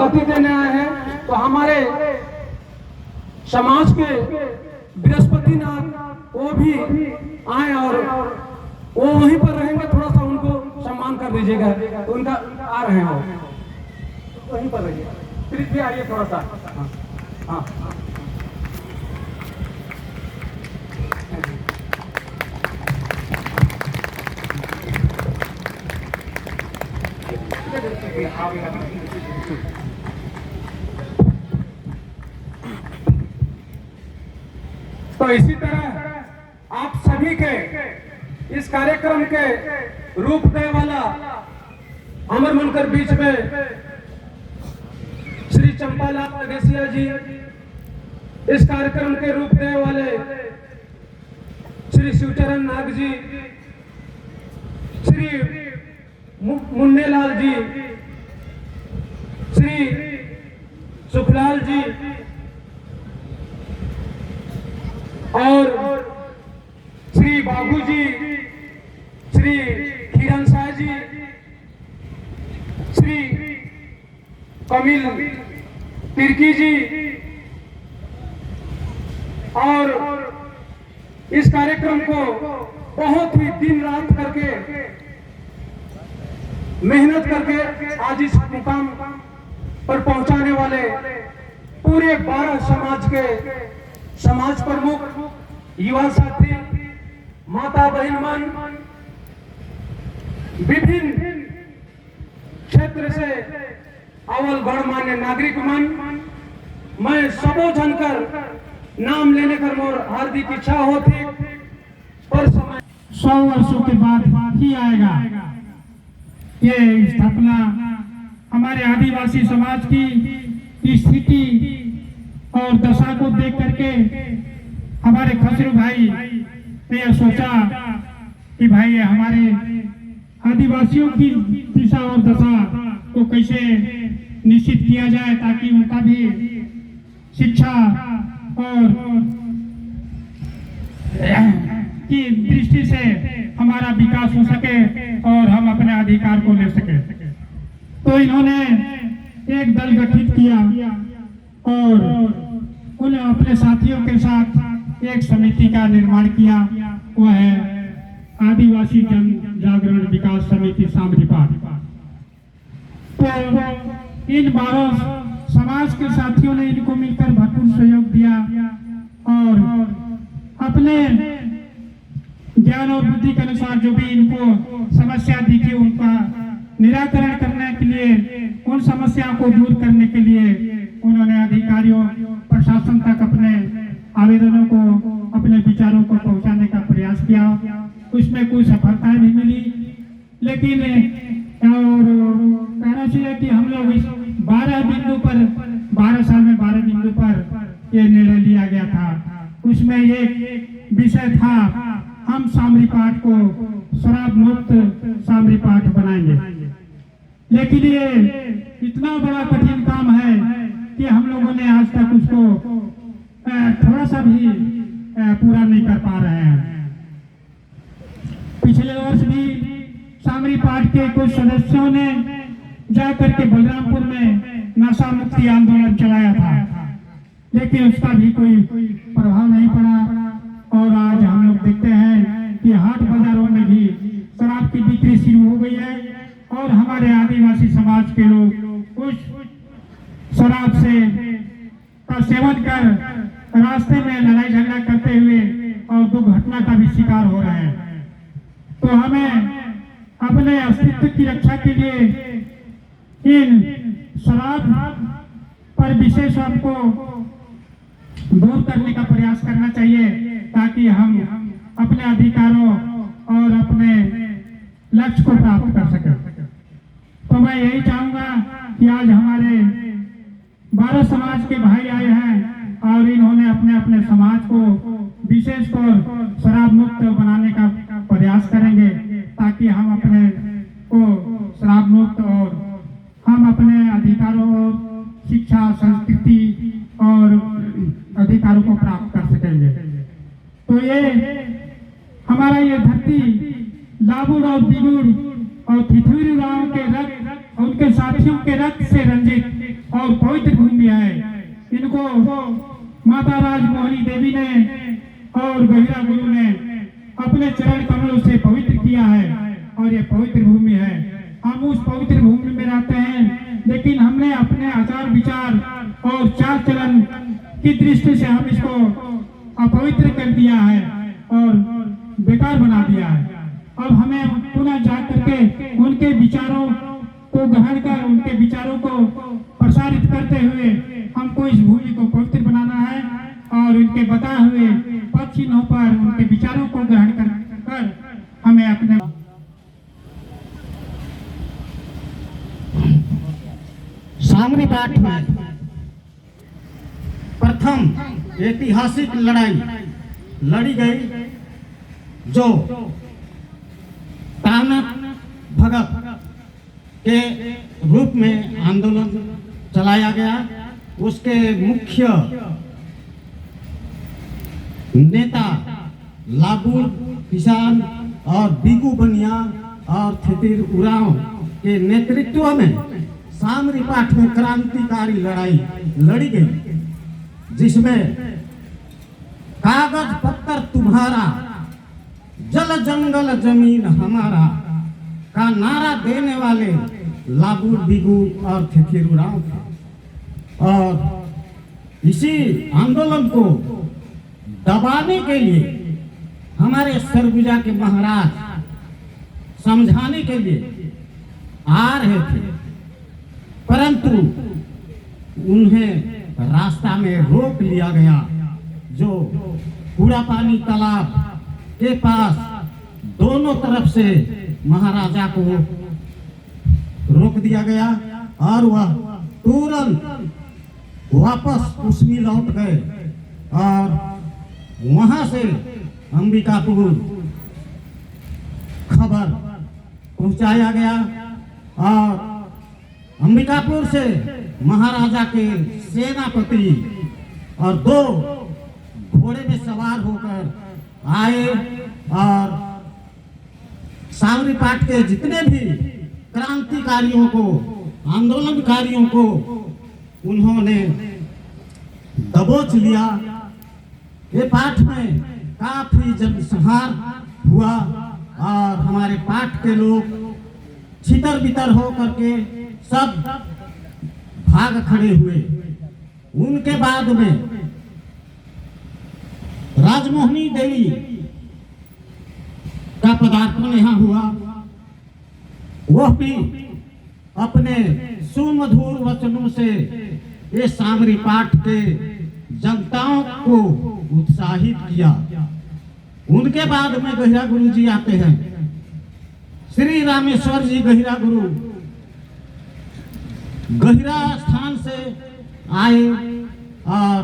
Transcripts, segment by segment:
गति देने आए हैं। तो हमारे समाज के बृहस्पति नाथ वो भी आए और वो वहीं पर रहेंगे, थोड़ा सा उनको सम्मान कर दीजिएगा। तो उनका आ रहे हैं वो वहीं पर रहिए, प्लीज भी आइए थोड़ा सा। हाँ तो इसी तरह आप सभी के इस कार्यक्रम के रूप देने वाला अमर मुनकर बीच में श्री चंपालाल नगेसिया जी, इस कार्यक्रम के रूप देने वाले श्री शिवचरण नाग जी, श्री मुन्नेलाल जी, श्री सुखलाल जी और श्री बाबू जी, श्री किरण शाह जी, श्री कमिल तिर्की जी और इस कार्यक्रम को बहुत ही दिन रात करके मेहनत करके आज इस मुकाम पर पहुंचाने वाले पूरे 12 समाज के समाज प्रमुख, युवा साथी, माता बहन मन, विभिन्न क्षेत्र से अवल गणमान्य नागरिक मन, मैं सबो जनकर नाम लेने कर मोर हार्दिक इच्छा होती, पर समय 100 वर्षों के बाद ही आएगा। ये स्थापना हमारे आदिवासी समाज की स्थिति और दशा को देख करके हमारे खसरू भाई ने यह सोचा कि भाई हमारे आदिवासियों की दिशा और दशा को कैसे निश्चित किया जाए ताकि उनका भी शिक्षा और की दृष्टि से हमारा विकास हो सके और हम अपने अधिकार को ले सके। तो इन्होंने एक दल गठित किया और उन्हें अपने साथियों के साथ एक समिति का निर्माण किया, वह है आदिवासी जन जागरण विकास समिति सामरीपाट। तो इन 12 समाज के साथियों ने इनको मिलकर भरपूर सहयोग दिया और अपने ज्ञान और बुद्धि के अनुसार जो भी इनको समस्या दिखी उनका निराकरण करने के लिए, उन समस्याओं को दूर करने के लिए उन्होंने अधिकारियों प्रशासन तक अपने आवेदनों को, अपने विचारों को पहुंचाने का प्रयास किया। उसमें कुछ सफलताएं भी मिली, लेकिन और कहना चाहिए कि हम लोग इस 12 बिंदु पर 12 साल में 12 बिंदु पर यह निर्णय लिया गया था। उसमें एक विषय था, हम सामरीपाट को शराब मुक्त सामरीपाट बनाएंगे। लेकिन ये इतना बड़ा कठिन काम है कि हम लोगों ने आज तक उसको थोड़ा सा भी पूरा नहीं कर पा रहे हैं। पिछले वर्ष भी सामरीपाट के कुछ सदस्यों ने जाकर के बलरामपुर में नशा मुक्ति आंदोलन चलाया था, लेकिन उसका भी कोई प्रभाव नहीं पड़ा। और आज हम लोग देखते हैं कि हाट बाजारों में भी शराब की बिक्री शुरू हो गई है और हमारे आदिवासी समाज के लोग उस शराब से का सेवन कर रास्ते में लड़ाई झगड़ा करते हुए और दुर्घटना का भी शिकार हो रहे हैं। तो हमें अपने अस्तित्व की रक्षा के लिए इन शराब पर विशेष आपको दूर करने का प्रयास करना चाहिए ताकि हम अपने अधिकारों और अपने लक्ष्य को प्राप्त कर सकें। तो मैं यही चाहूंगा कि आज हमारे 12 समाज के भाई आए हैं और इन्होंने अपने अपने समाज को विशेषकर शराब मुक्त बनाने का प्रयास करेंगे ताकि हम अपने को शराब मुक्त और हम अपने अधिकारों, शिक्षा, संस्कृति और अधिकारों को प्राप्त कर सकेंगे। तो ये हमारा ये धरती लाबुड़ और दिगुड़ और थिथुरी गांव के रक्त उनके साथियों के रक्त से रंजित और पवित्र भूमि है। इनको माता राजमोहनी देवी ने और गहिरा गुरु ने अपने चरण कमलों से पवित्र किया है और ये पवित्र भूमि है। हम उस पवित्र भूमि में रहते हैं, लेकिन हमने अपने आचार विचार और चाल चलन की दृष्टि से हम इसको अपवित्र कर दिया है और बेकार बना दिया है। अब हमें पुनः जा करके उनके विचारों को ग्रहण कर उनके विचारों को प्रसारित करते हुए हमको इस भूमि को पवित्र बनाना है और उनके बताए हुए पद चिन्हों पर उनके विचारों को ग्रहण कर हमें अपने सामरी पाठ में प्रथम ऐतिहासिक लड़ाई लड़ी गई, जो कानक भगत के रूप में आंदोलन चलाया गया। उसके मुख्य नेता लाबुल किसान और बिगू बनिया और थितिर उरांव के नेतृत्व में सामरी पाठ में क्रांतिकारी लड़ाई लड़ी गई, जिसमें कागज पत्थर तुम्हारा, जल जंगल जमीन हमारा का नारा देने वाले लाबुल बिगू और थिथिरुराव थे। और इसी आंदोलन को दबाने के लिए हमारे सरगुजा के महाराज समझाने के लिए आ रहे थे, परंतु उन्हें रास्ता में रोक लिया गया। जो कूड़ा पानी तालाब के पास दोनों तरफ से महाराजा को रोक दिया गया और वह तुरंत वापस कुसमी लौट गए और वहां से अंबिकापुर खबर पहुंचाया गया और अंबिकापुर से महाराजा के सेनापति और 2 घोड़े में सवार होकर आए और सामरी पाठ के जितने भी क्रांतिकारियों को, आंदोलनकारियों को उन्होंने दबोच लिया। ये पाठ में काफी जनसंहार हुआ और हमारे पाठ के लोग छितर बितर हो करके सब भाग खड़े हुए। उनके बाद में राजमोहनी देवी का पदार्पण यहाँ हुआ। वह भी अपने सुमधुर वचनों से ये सामरी पाठ के जनताओं को उत्साहित किया। उनके बाद में गहिरा गुरु जी आते हैं। श्री रामेश्वर जी गहिरा गुरु गहिरा स्थान से आए और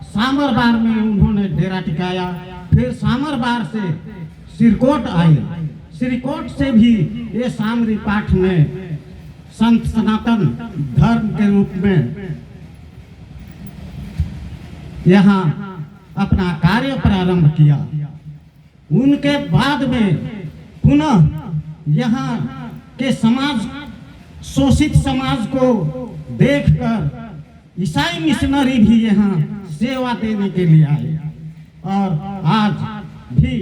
सामरबार में उन्होंने डेरा टिकाया। फिर सामरबार से सिरकोट आए। सिरकोट से भी ये सामरी पाठ में संत सनातन धर्म के रूप में यहाँ अपना कार्य प्रारंभ किया। उनके बाद में पुनः यहाँ के समाज, शोषित समाज को देखकर ईसाई मिशनरी भी यहाँ सेवा देने के लिए आए और आज भी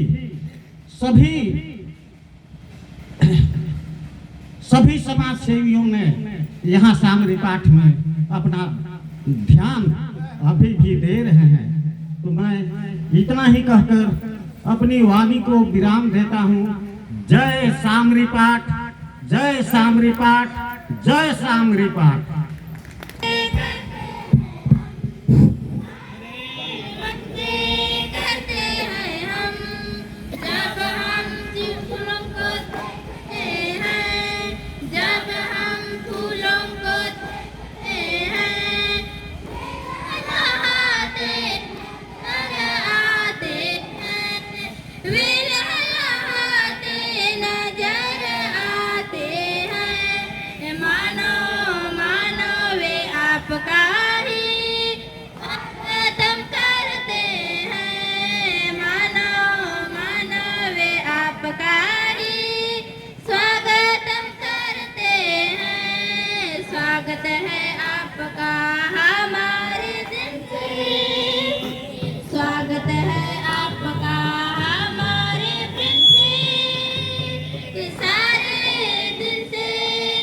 सभी समाज सेवियों ने यहाँ सामरी पाठ में अपना ध्यान अभी भी दे रहे हैं। तो मैं इतना ही कहकर अपनी वाणी को विराम देता हूँ। जय सामरी पाठ, जय सामरी पाठ, जय सामरी पाठ। मानो आपका हमारे दिल से स्वागत है आपका हमारे दिल से सारे दिल से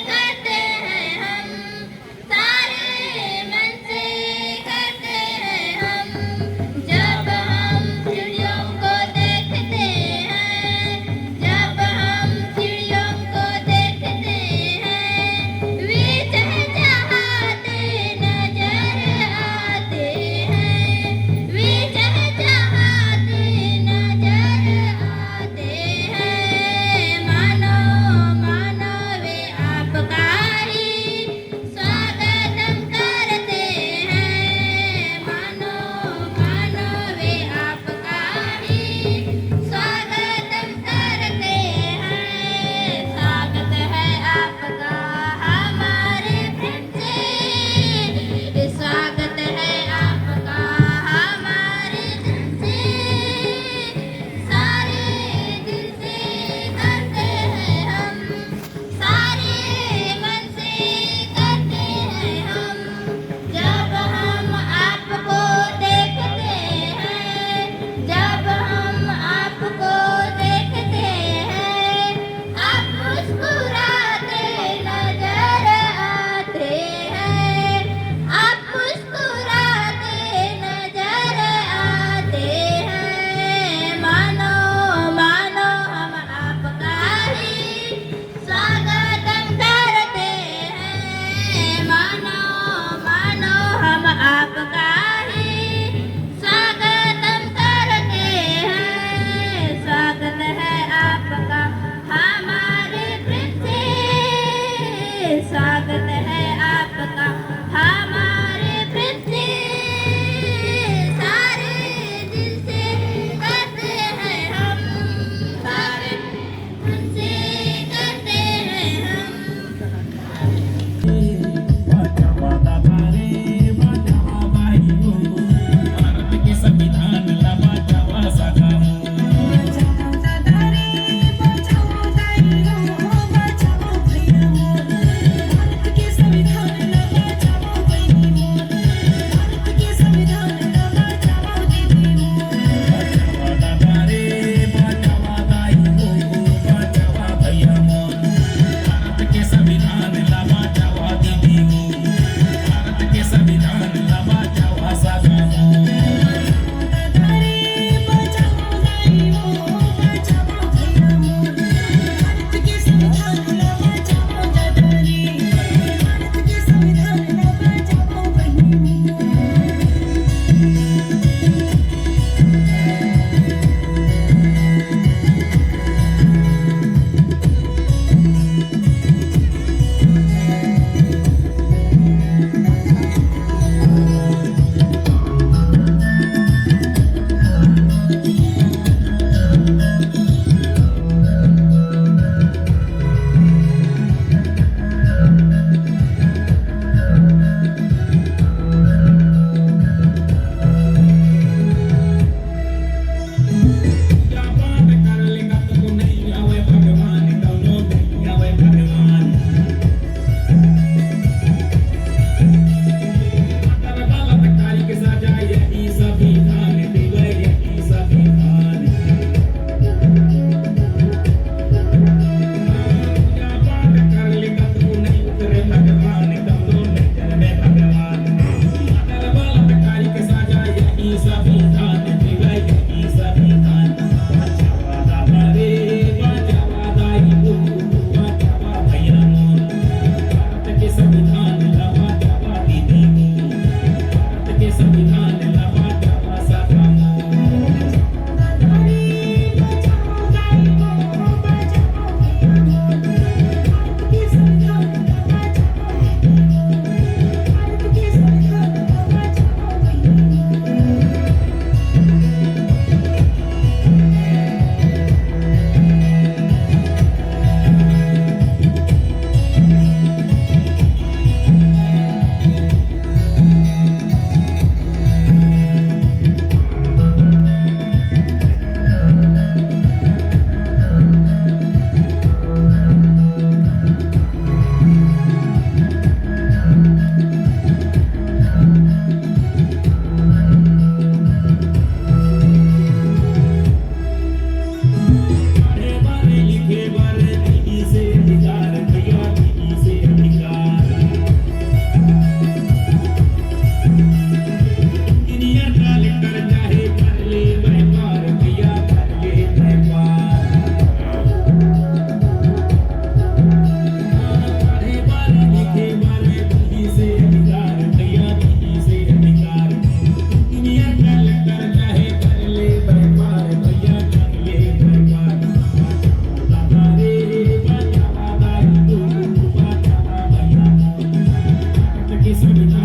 करते हैं हम सारे मन से करते हैं हम जब हम चिड़ियों को देखते हैं जब हम चिड़ियों को देखते हैं वे चहचहाते सुन